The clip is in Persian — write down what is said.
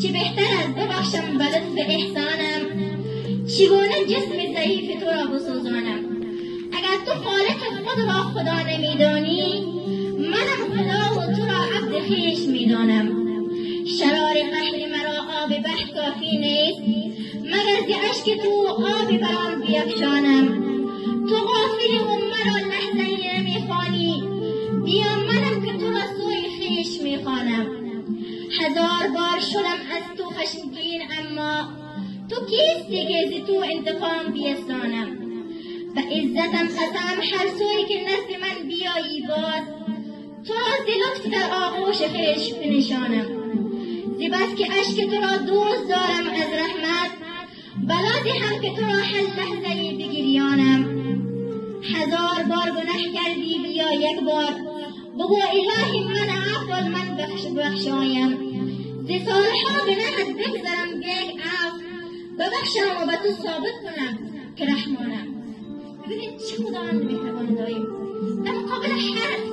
چه بهتر از ببخشم به لطف احسانم، چگونه جسم ضعیف تو را بسوزانم. اگر تو خالق خود را خدا نمیدانی، منم خدا و تو را عبد خویش میدانم. شرار قهر مرا آب بحر کافی نیست، مگر ز اشک تو آبی بر آن بیفشانم. تو غافلی و مرا لحظه نمیخوانی، بیا منم که تو را سوی خویش میخوانم. هزار بار شدم از تو خشمگین، اما تو کیستی که ز تو انتقام بیستانم. به عزتم قسم هر سوی که نزد من بیایی باز، تو را ز لطف در آغوش خویش بنشانم. ز بس که اشک تو را دوست دارم از رحمت، بلا دهم که تو را هر لحظه بگریانم. هزار بار گناه کردی، بیا یک بار بگو الهی من عفو، من بخشایم. ز سالها گناهت بگذرم بیگ عفو، ببخشم و به تو ثابت کنم که رحمانم. ببینید چه خداوند مهربان داریم. در مقابل هر